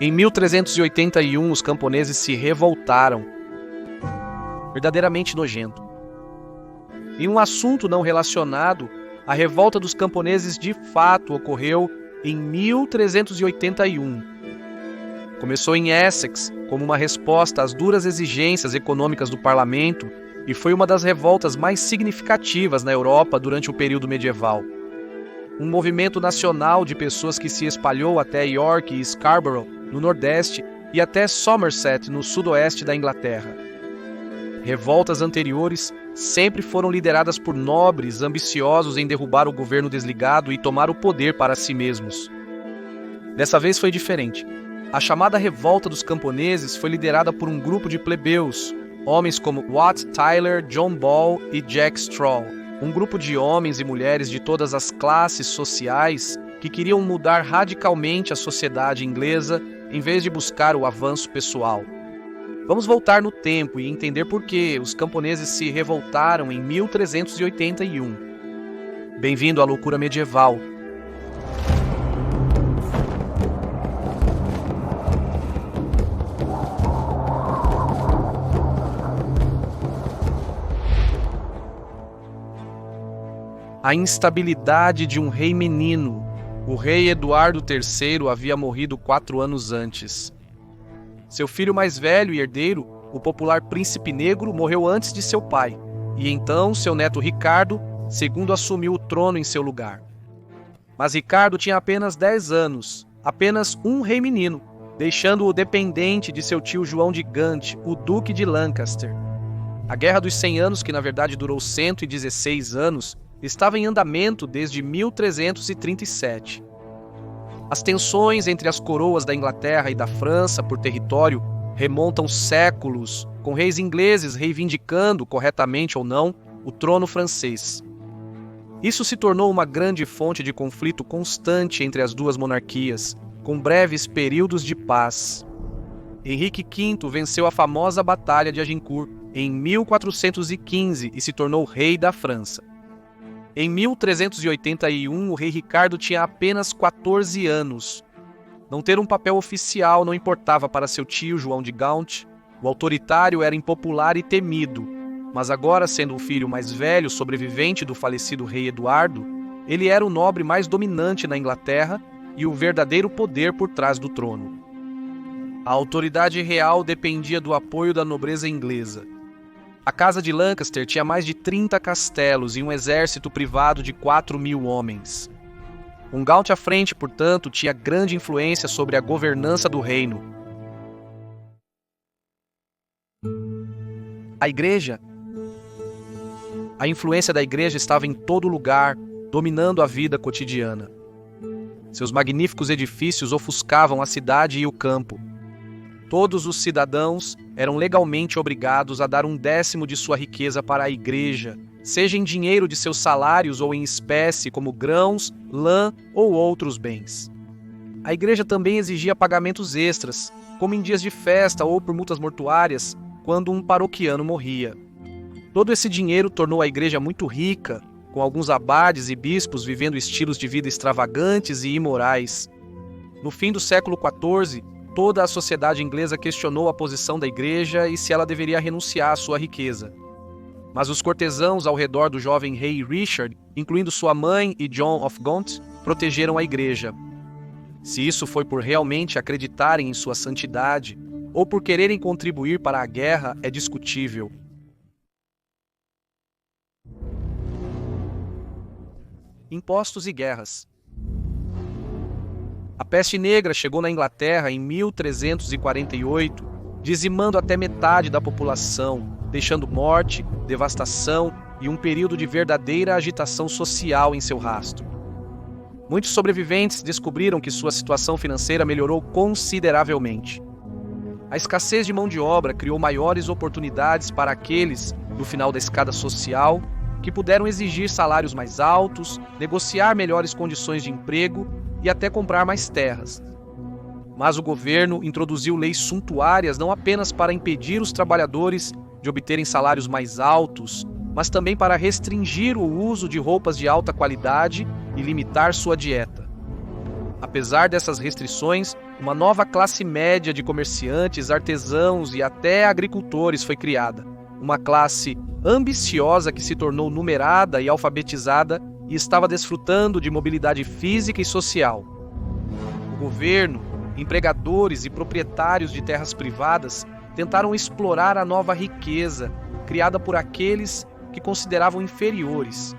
Em 1381, os camponeses se revoltaram. Verdadeiramente nojento. Em um assunto não relacionado, a revolta dos camponeses de fato ocorreu em 1381. Começou em Essex como uma resposta às duras exigências econômicas do parlamento e foi uma das revoltas mais significativas na Europa durante o período medieval. Um movimento nacional de pessoas que se espalhou até York e Scarborough, no Nordeste, e até Somerset, no Sudoeste da Inglaterra. Revoltas anteriores sempre foram lideradas por nobres ambiciosos em derrubar o governo desligado e tomar o poder para si mesmos. Dessa vez foi diferente. A chamada Revolta dos Camponeses foi liderada por um grupo de plebeus, homens como Wat Tyler, John Ball e Jack Straw, um grupo de homens e mulheres de todas as classes sociais que queriam mudar radicalmente a sociedade inglesa em vez de buscar o avanço pessoal. Vamos voltar no tempo e entender por que os camponeses se revoltaram em 1381. Bem-vindo à loucura medieval. A instabilidade de um rei menino. O rei Eduardo III havia morrido 4 anos antes. Seu filho mais velho e herdeiro, o popular Príncipe Negro, morreu antes de seu pai, e então seu neto Ricardo II assumiu o trono em seu lugar. Mas Ricardo tinha apenas 10 anos, apenas um rei menino, deixando-o dependente de seu tio João de Gante, o Duque de Lancaster. A Guerra dos 100 Anos, que na verdade durou 116 anos, estava em andamento desde 1337. As tensões entre as coroas da Inglaterra e da França por território remontam séculos, com reis ingleses reivindicando, corretamente ou não, o trono francês. Isso se tornou uma grande fonte de conflito constante entre as duas monarquias, com breves períodos de paz. Henrique V venceu a famosa Batalha de Agincourt em 1415 e se tornou rei da França. Em 1381, o rei Ricardo tinha apenas 14 anos. Não ter um papel oficial não importava para seu tio João de Gaunt. O autoritário era impopular e temido, mas agora, sendo o filho mais velho sobrevivente do falecido rei Eduardo, ele era o nobre mais dominante na Inglaterra e o verdadeiro poder por trás do trono. A autoridade real dependia do apoio da nobreza inglesa. A Casa de Lancaster tinha mais de 30 castelos e um exército privado de 4.000 homens. Um Gaunt à frente, portanto, tinha grande influência sobre a governança do reino. A Igreja. A influência da Igreja estava em todo lugar, dominando a vida cotidiana. Seus magníficos edifícios ofuscavam a cidade e o campo. Todos os cidadãos eram legalmente obrigados a dar 1/10 de sua riqueza para a Igreja, seja em dinheiro de seus salários ou em espécie, como grãos, lã ou outros bens. A Igreja também exigia pagamentos extras, como em dias de festa ou por multas mortuárias, quando um paroquiano morria. Todo esse dinheiro tornou a Igreja muito rica, com alguns abades e bispos vivendo estilos de vida extravagantes e imorais. No fim do século XIV, toda a sociedade inglesa questionou a posição da Igreja e se ela deveria renunciar à sua riqueza. Mas os cortesãos ao redor do jovem rei Richard, incluindo sua mãe e John of Gaunt, protegeram a Igreja. Se isso foi por realmente acreditarem em sua santidade ou por quererem contribuir para a guerra, é discutível. Impostos e guerras. A peste negra chegou na Inglaterra em 1348, dizimando até metade da população, deixando morte, devastação e um período de verdadeira agitação social em seu rastro. Muitos sobreviventes descobriram que sua situação financeira melhorou consideravelmente. A escassez de mão de obra criou maiores oportunidades para aqueles, no final da escada social, que puderam exigir salários mais altos, negociar melhores condições de emprego e até comprar mais terras. Mas o governo introduziu leis suntuárias não apenas para impedir os trabalhadores de obterem salários mais altos, mas também para restringir o uso de roupas de alta qualidade e limitar sua dieta. Apesar dessas restrições, uma nova classe média de comerciantes, artesãos e até agricultores foi criada. Uma classe ambiciosa que se tornou numerada e alfabetizada e estava desfrutando de mobilidade física e social. O governo, empregadores e proprietários de terras privadas tentaram explorar a nova riqueza criada por aqueles que consideravam inferiores.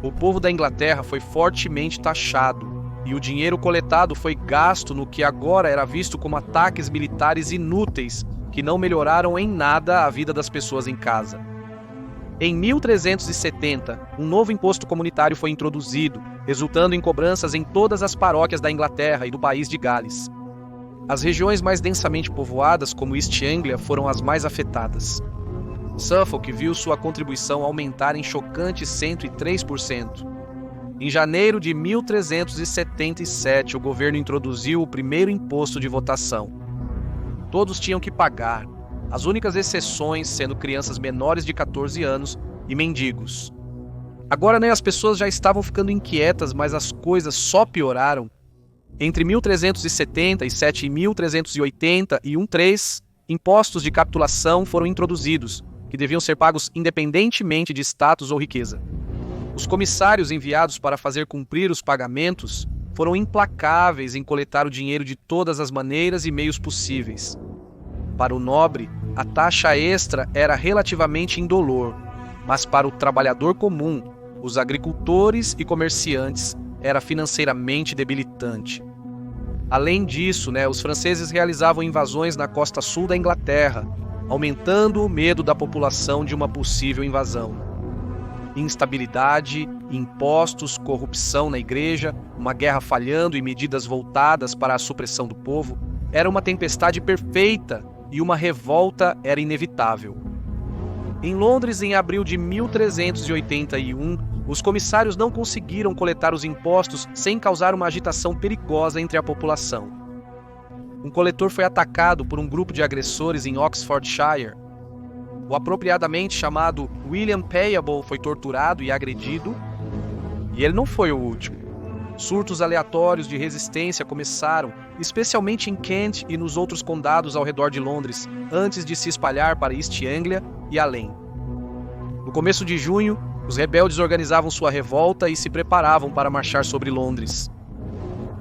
O povo da Inglaterra foi fortemente taxado e o dinheiro coletado foi gasto no que agora era visto como ataques militares inúteis que não melhoraram em nada a vida das pessoas em casa. Em 1370, um novo imposto comunitário foi introduzido, resultando em cobranças em todas as paróquias da Inglaterra e do país de Gales. As regiões mais densamente povoadas, como East Anglia, foram as mais afetadas. Suffolk viu sua contribuição aumentar em chocantes 103%. Em janeiro de 1377, o governo introduziu o primeiro imposto de votação. Todos tinham que pagar, as únicas exceções sendo crianças menores de 14 anos e mendigos. Agora, as pessoas já estavam ficando inquietas, mas as coisas só pioraram. Entre 1377 e 1383, impostos de capitulação foram introduzidos, que deviam ser pagos independentemente de status ou riqueza. Os comissários enviados para fazer cumprir os pagamentos foram implacáveis em coletar o dinheiro de todas as maneiras e meios possíveis. Para o nobre, a taxa extra era relativamente indolor, mas para o trabalhador comum, os agricultores e comerciantes, era financeiramente debilitante. Além disso, os franceses realizavam invasões na costa sul da Inglaterra, aumentando o medo da população de uma possível invasão. Instabilidade, impostos, corrupção na igreja, uma guerra falhando e medidas voltadas para a supressão do povo, era uma tempestade perfeita e uma revolta era inevitável. Em Londres, em abril de 1381, os comissários não conseguiram coletar os impostos sem causar uma agitação perigosa entre a população. Um coletor foi atacado por um grupo de agressores em Oxfordshire. O apropriadamente chamado William Payable foi torturado e agredido, e ele não foi o último. Surtos aleatórios de resistência começaram, especialmente em Kent e nos outros condados ao redor de Londres, antes de se espalhar para East Anglia e além. No começo de junho, os rebeldes organizavam sua revolta e se preparavam para marchar sobre Londres.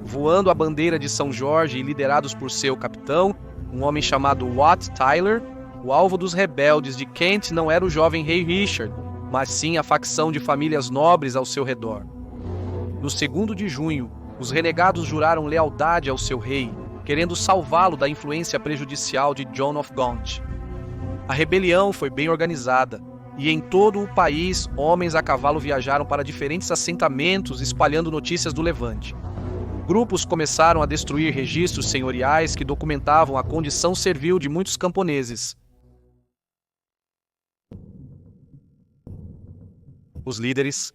Voando a bandeira de São Jorge e liderados por seu capitão, um homem chamado Wat Tyler, o alvo dos rebeldes de Kent não era o jovem rei Richard, mas sim a facção de famílias nobres ao seu redor. No 2º de junho, os renegados juraram lealdade ao seu rei, querendo salvá-lo da influência prejudicial de John of Gaunt. A rebelião foi bem organizada, e em todo o país, homens a cavalo viajaram para diferentes assentamentos espalhando notícias do levante. Grupos começaram a destruir registros senhoriais que documentavam a condição servil de muitos camponeses. Os líderes.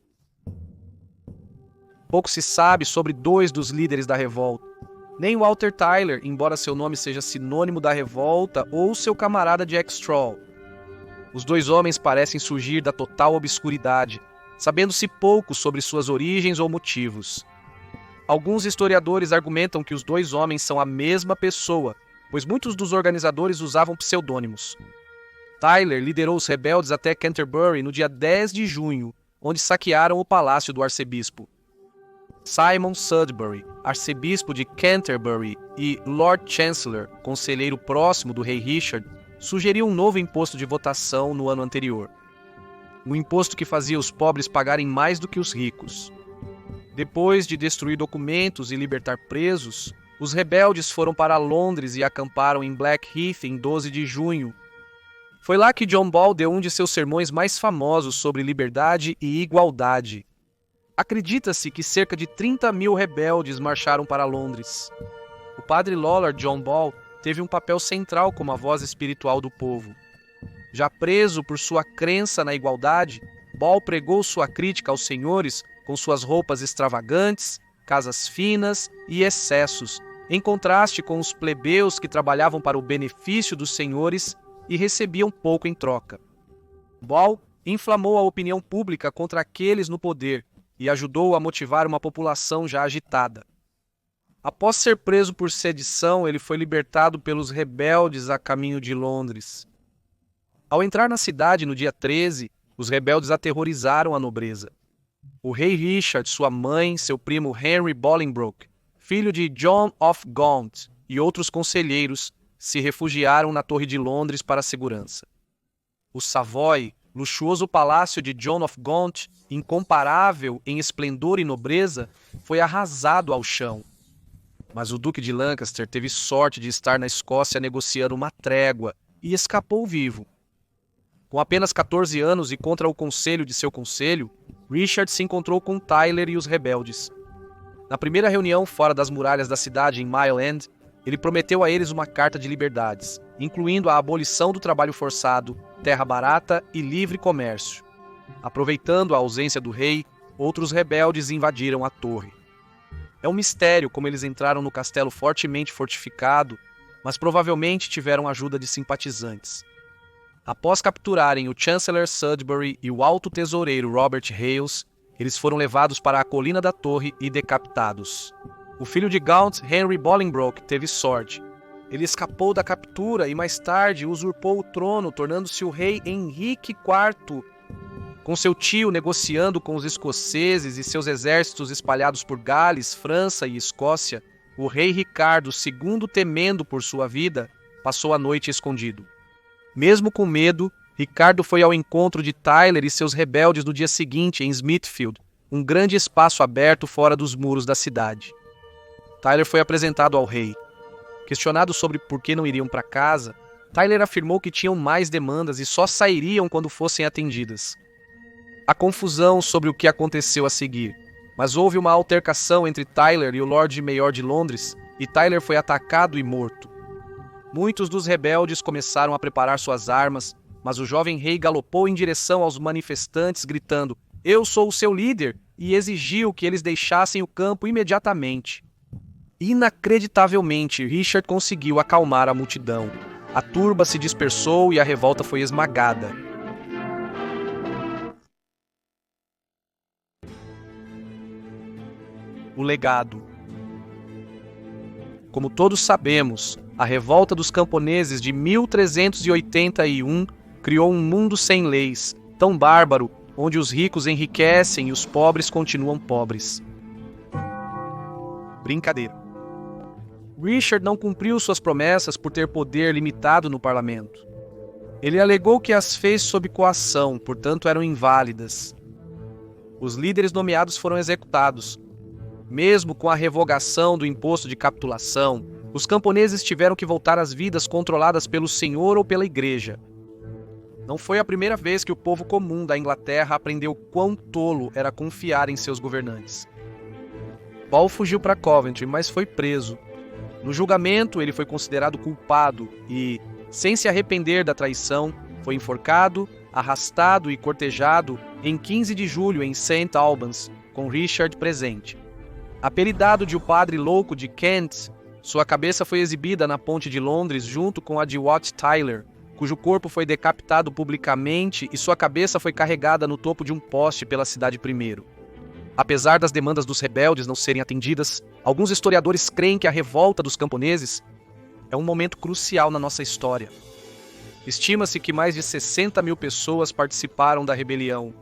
Pouco se sabe sobre 2 dos líderes da revolta. Nem Walter Tyler, embora seu nome seja sinônimo da revolta, ou seu camarada Jack Straw. Os 2 homens parecem surgir da total obscuridade, sabendo-se pouco sobre suas origens ou motivos. Alguns historiadores argumentam que os 2 homens são a mesma pessoa, pois muitos dos organizadores usavam pseudônimos. Tyler liderou os rebeldes até Canterbury no dia 10 de junho, onde saquearam o palácio do arcebispo. Simon Sudbury, arcebispo de Canterbury, e Lord Chancellor, conselheiro próximo do rei Richard, sugeriu um novo imposto de votação no ano anterior. Um imposto que fazia os pobres pagarem mais do que os ricos. Depois de destruir documentos e libertar presos, os rebeldes foram para Londres e acamparam em Blackheath em 12 de junho. Foi lá que John Ball deu um de seus sermões mais famosos sobre liberdade e igualdade. Acredita-se que cerca de 30.000 rebeldes marcharam para Londres. O padre Lollard John Ball teve um papel central como a voz espiritual do povo. Já preso por sua crença na igualdade, Ball pregou sua crítica aos senhores com suas roupas extravagantes, casas finas e excessos, em contraste com os plebeus que trabalhavam para o benefício dos senhores e recebiam pouco em troca. Ball inflamou a opinião pública contra aqueles no poder e ajudou a motivar uma população já agitada. Após ser preso por sedição, ele foi libertado pelos rebeldes a caminho de Londres. Ao entrar na cidade no dia 13, os rebeldes aterrorizaram a nobreza. O rei Richard, sua mãe, seu primo Henry Bolingbroke, filho de John of Gaunt e outros conselheiros, se refugiaram na Torre de Londres para a segurança. O Savoy, luxuoso palácio de John of Gaunt, incomparável em esplendor e nobreza, foi arrasado ao chão. Mas o Duque de Lancaster teve sorte de estar na Escócia negociando uma trégua e escapou vivo. Com apenas 14 anos e contra o conselho de seu conselho, Richard se encontrou com Tyler e os rebeldes. Na primeira reunião fora das muralhas da cidade em Mile End, ele prometeu a eles uma carta de liberdades, incluindo a abolição do trabalho forçado, terra barata e livre comércio. Aproveitando a ausência do rei, outros rebeldes invadiram a torre. É um mistério como eles entraram no castelo fortemente fortificado, mas provavelmente tiveram ajuda de simpatizantes. Após capturarem o Chancellor Sudbury e o alto tesoureiro Robert Hales, eles foram levados para a colina da torre e decapitados. O filho de Gaunt, Henry Bolingbroke, teve sorte. Ele escapou da captura e mais tarde usurpou o trono, tornando-se o rei Henrique IV. Com seu tio negociando com os escoceses e seus exércitos espalhados por Gales, França e Escócia, o rei Ricardo II, temendo por sua vida, passou a noite escondido. Mesmo com medo, Ricardo foi ao encontro de Tyler e seus rebeldes no dia seguinte em Smithfield, um grande espaço aberto fora dos muros da cidade. Tyler foi apresentado ao rei. Questionado sobre por que não iriam para casa, Tyler afirmou que tinham mais demandas e só sairiam quando fossem atendidas. Há confusão sobre o que aconteceu a seguir, mas houve uma altercação entre Tyler e o Lord Mayor de Londres, e Tyler foi atacado e morto. Muitos dos rebeldes começaram a preparar suas armas, mas o jovem rei galopou em direção aos manifestantes, gritando: "Eu sou o seu líder!" e exigiu que eles deixassem o campo imediatamente. Inacreditavelmente, Richard conseguiu acalmar a multidão. A turba se dispersou e a revolta foi esmagada. O legado. Como todos sabemos, a revolta dos camponeses de 1381 criou um mundo sem leis, tão bárbaro, onde os ricos enriquecem e os pobres continuam pobres. Brincadeira. Richard não cumpriu suas promessas por ter poder limitado no parlamento. Ele alegou que as fez sob coação, portanto eram inválidas. Os líderes nomeados foram executados. Mesmo com a revogação do imposto de capitulação, os camponeses tiveram que voltar às vidas controladas pelo senhor ou pela igreja. Não foi a primeira vez que o povo comum da Inglaterra aprendeu quão tolo era confiar em seus governantes. Paul fugiu para Coventry, mas foi preso. No julgamento, ele foi considerado culpado e, sem se arrepender da traição, foi enforcado, arrastado e cortejado em 15 de julho em St. Albans, com Richard presente. Apelidado de o Padre Louco de Kent, sua cabeça foi exibida na Ponte de Londres junto com a de Wat Tyler, cujo corpo foi decapitado publicamente e sua cabeça foi carregada no topo de um poste pela cidade primeiro. Apesar das demandas dos rebeldes não serem atendidas, alguns historiadores creem que a revolta dos camponeses é um momento crucial na nossa história. Estima-se que mais de 60 mil pessoas participaram da rebelião.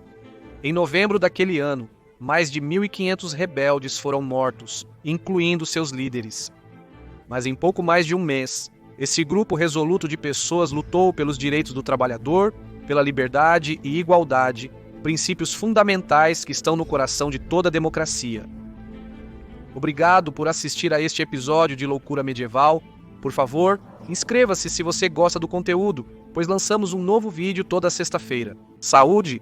Em novembro daquele ano, mais de 1.500 rebeldes foram mortos, incluindo seus líderes. Mas em pouco mais de um mês, esse grupo resoluto de pessoas lutou pelos direitos do trabalhador, pela liberdade e igualdade, princípios fundamentais que estão no coração de toda democracia. Obrigado por assistir a este episódio de Loucura Medieval. Por favor, inscreva-se se você gosta do conteúdo, pois lançamos um novo vídeo toda sexta-feira. Saúde!